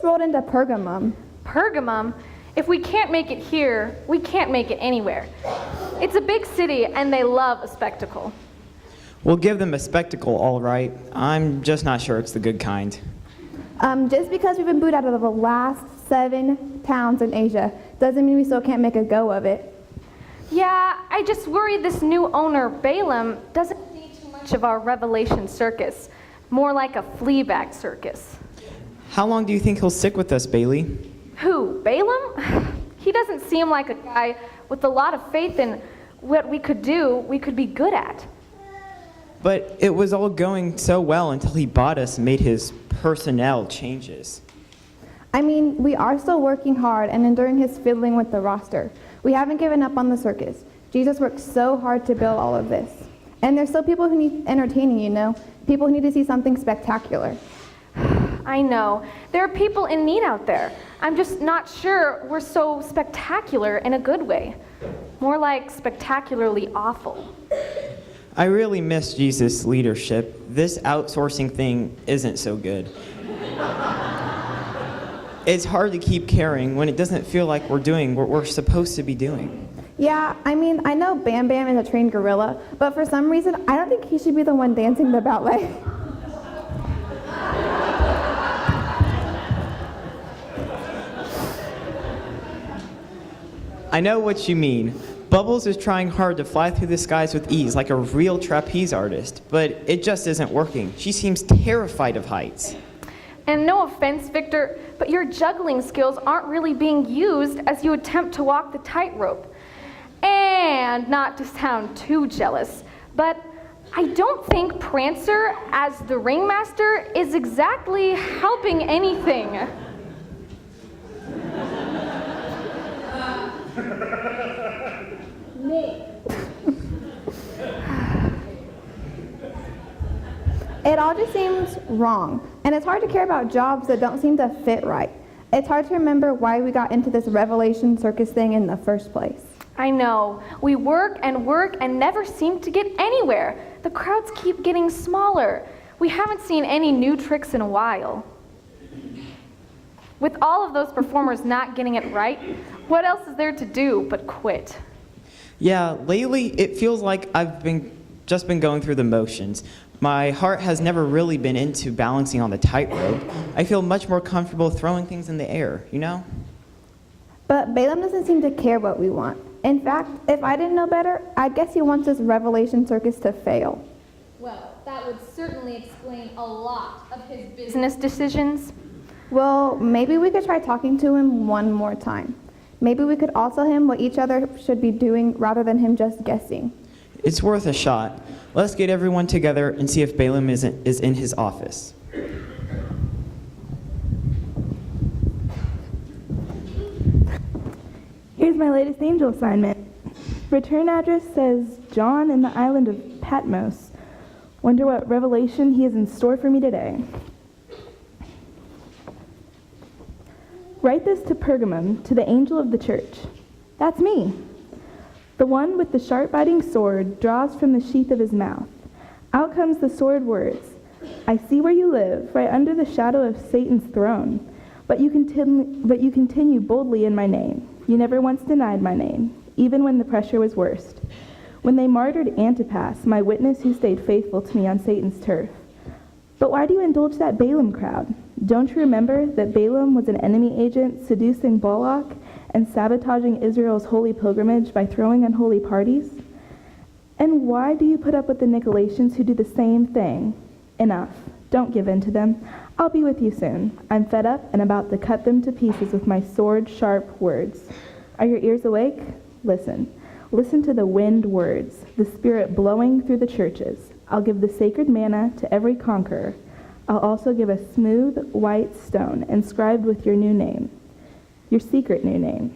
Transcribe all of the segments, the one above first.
just rolled into Pergamum. Pergamum? If we can't make it here, we can't make it anywhere. It's a big city, and they love a spectacle. We'll give them a spectacle, all right. I'm just not sure it's the good kind. Just because we've been booed out of the last 7 towns in Asia doesn't mean we still can't make a go of it. Yeah, I just worry this new owner, Balaam, doesn't see too much of our Revelation circus. More like a flea-bag circus. How long do you think he'll stick with us, Bailey? Who, Balaam? He doesn't seem like a guy with a lot of faith in what we could do, we could be good at. But it was all going so well until he bought us and made his personnel changes. I mean, we are still working hard and enduring his fiddling with the roster. We haven't given up on the circus. Jesus worked so hard to build all of this. And there's still people who need entertaining, you know? People who need to see something spectacular. I know. There are people in need out there. I'm just not sure we're so spectacular in a good way. More like spectacularly awful. I really miss Jesus' leadership. This outsourcing thing isn't so good. It's hard to keep caring when it doesn't feel like we're doing what we're supposed to be doing. Yeah, I mean, I know Bam Bam is a trained gorilla, but for some reason, I don't think he should be the one dancing the ballet. I know what you mean. Bubbles is trying hard to fly through the skies with ease like a real trapeze artist, but it just isn't working. She seems terrified of heights. And no offense, Victor, but your juggling skills aren't really being used as you attempt to walk the tightrope. And not to sound too jealous, but I don't think Prancer, as the ringmaster, is exactly helping anything. It all just seems wrong, and it's hard to care about jobs that don't seem to fit right. It's hard to remember why we got into this Revelation circus thing in the first place. I know. We work and never seem to get anywhere. The crowds keep getting smaller. We haven't seen any new tricks in a while. With all of those performers not getting it right, what else is there to do but quit? Yeah, lately it feels like I've just been going through the motions. My heart has never really been into balancing on the tightrope. I feel much more comfortable throwing things in the air, you know? But Balaam doesn't seem to care what we want. In fact, if I didn't know better, I'd guess he wants this Revelation circus to fail. Well, that would certainly explain a lot of his business decisions. Well, maybe we could try talking to him one more time. Maybe we could all tell him what each other should be doing rather than him just guessing. It's worth a shot. Let's get everyone together and see if Balaam is in his office. Here's my latest angel assignment. Return address says John in the island of Patmos. Wonder what revelation he has in store for me today. Write this to Pergamum, to the angel of the church. That's me. The one with the sharp-biting sword draws from the sheath of his mouth. Out comes the sword words. I see where you live, right under the shadow of Satan's throne. But you continue boldly in my name. You never once denied my name, even when the pressure was worst. When they martyred Antipas, my witness who stayed faithful to me on Satan's turf. But why do you indulge that Balaam crowd? Don't you remember that Balaam was an enemy agent seducing Balak and sabotaging Israel's holy pilgrimage by throwing unholy parties? And why do you put up with the Nicolaitans who do the same thing? Enough. Don't give in to them. I'll be with you soon. I'm fed up and about to cut them to pieces with my sword-sharp words. Are your ears awake? Listen. Listen to the wind words, the Spirit blowing through the churches. I'll give the sacred manna to every conqueror. I'll also give a smooth, white stone inscribed with your new name, your secret new name.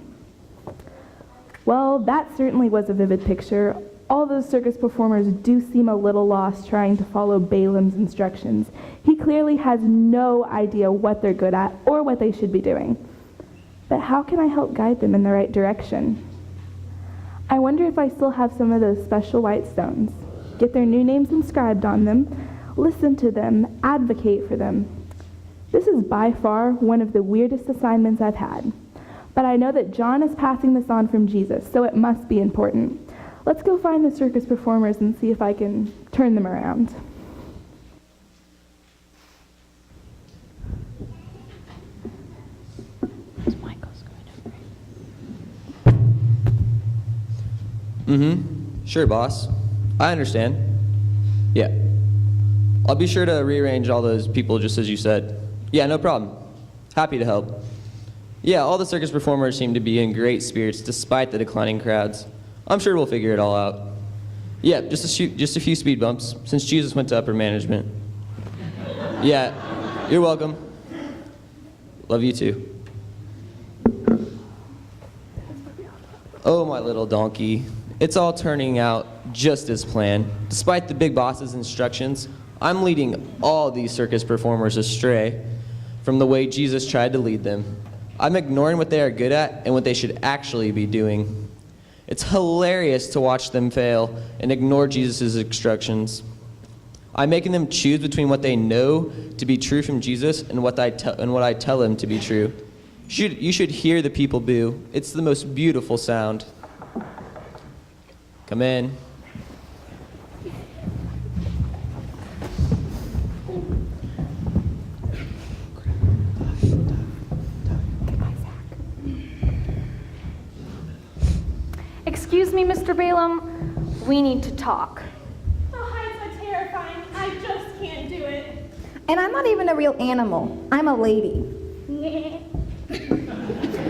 Well, that certainly was a vivid picture. All those circus performers do seem a little lost trying to follow Balaam's instructions. He clearly has no idea what they're good at or what they should be doing. But how can I help guide them in the right direction? I wonder if I still have some of those special white stones. Get their new names inscribed on them, listen to them, advocate for them. This is by far one of the weirdest assignments I've had. But I know that John is passing this on from Jesus, so it must be important. Let's go find the circus performers and see if I can turn them around. Sure, boss. I understand. Yeah. I'll be sure to rearrange all those people just as you said. Yeah, no problem. Happy to help. Yeah, all the circus performers seem to be in great spirits despite the declining crowds. I'm sure we'll figure it all out. Yeah, just a few speed bumps since Jesus went to upper management. Yeah, you're welcome. Love you too. Oh, my little donkey. It's all turning out just as planned. Despite the big boss's instructions, I'm leading all these circus performers astray from the way Jesus tried to lead them. I'm ignoring what they are good at and what they should actually be doing. It's hilarious to watch them fail and ignore Jesus' instructions. I'm making them choose between what they know to be true from Jesus and what I tell them to be true. You should hear the people boo. It's the most beautiful sound. Come in. Excuse me, Mr. Balaam. We need to talk. The heights are terrifying. I just can't do it. And I'm not even a real animal. I'm a lady.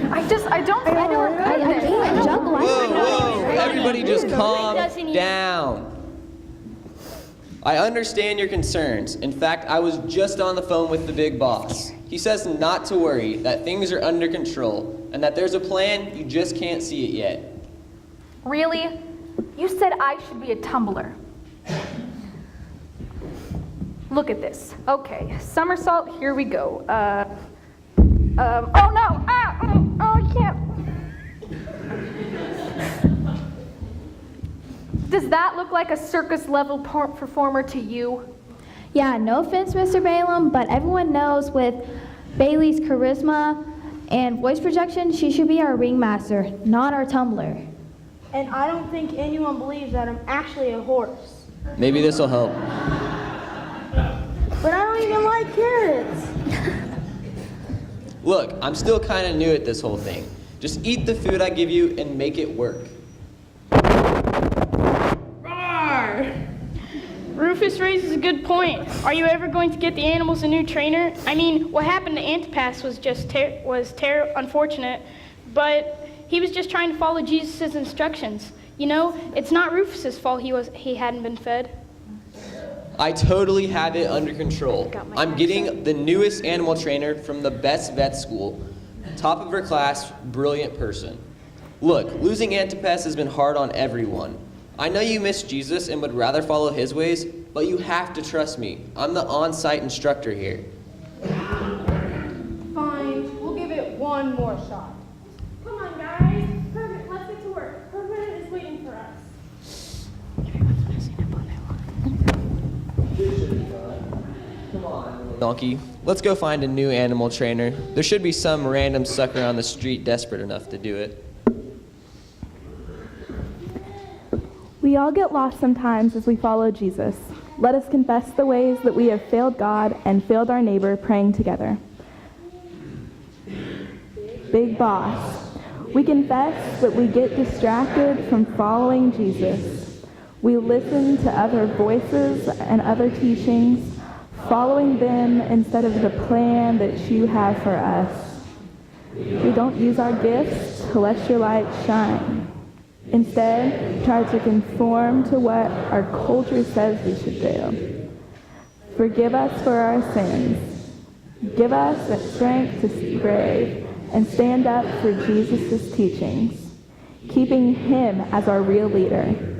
I don't can't juggle. Whoa, everybody just calm down. I understand your concerns. In fact, I was just on the phone with the big boss. He says not to worry, that things are under control, and that there's a plan, you just can't see it yet. Really? You said I should be a tumbler. Look at this. Okay, somersault, here we go. Oh no! I can't. Does that look like a circus level performer to you? Yeah, no offense, Mr. Balaam, but everyone knows with Bailey's charisma and voice projection, she should be our ringmaster, not our tumbler. And I don't think anyone believes that I'm actually a horse. Maybe this will help. But I don't even like carrots. Look, I'm still kind of new at this whole thing. Just eat the food I give you and make it work. Roar! Rufus raises a good point. Are you ever going to get the animals a new trainer? I mean, what happened to Antipas was just unfortunate, but he was just trying to follow Jesus' instructions. You know, it's not Rufus's fault he hadn't been fed. I totally have it under control. I'm getting the newest animal trainer from the best vet school. Top of her class, brilliant person. Look, losing Antipas has been hard on everyone. I know you miss Jesus and would rather follow his ways, but you have to trust me. I'm the on-site instructor here. Fine, we'll give it one more shot. Come on, guys. Perfect, let's get to work. Herman is waiting for us. Come on, donkey. Let's go find a new animal trainer. There should be some random sucker on the street desperate enough to do it. We all get lost sometimes as we follow Jesus. Let us confess the ways that we have failed God and failed our neighbor praying together. Big boss, we confess that we get distracted from following Jesus. We listen to other voices and other teachings, following them instead of the plan that you have for us. We don't use our gifts to let your light shine. Instead, try to conform to what our culture says we should do. Forgive us for our sins. Give us the strength to be brave and stand up for Jesus' teachings, keeping him as our real leader.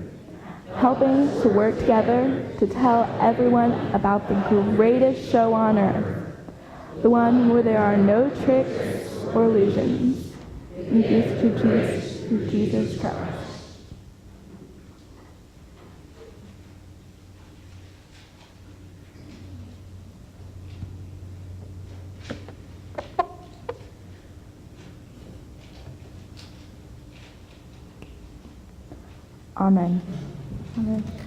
Helping to work together to tell everyone about the greatest show on earth, the one where there are no tricks or illusions. In peace to Jesus Christ. Amen. Amen.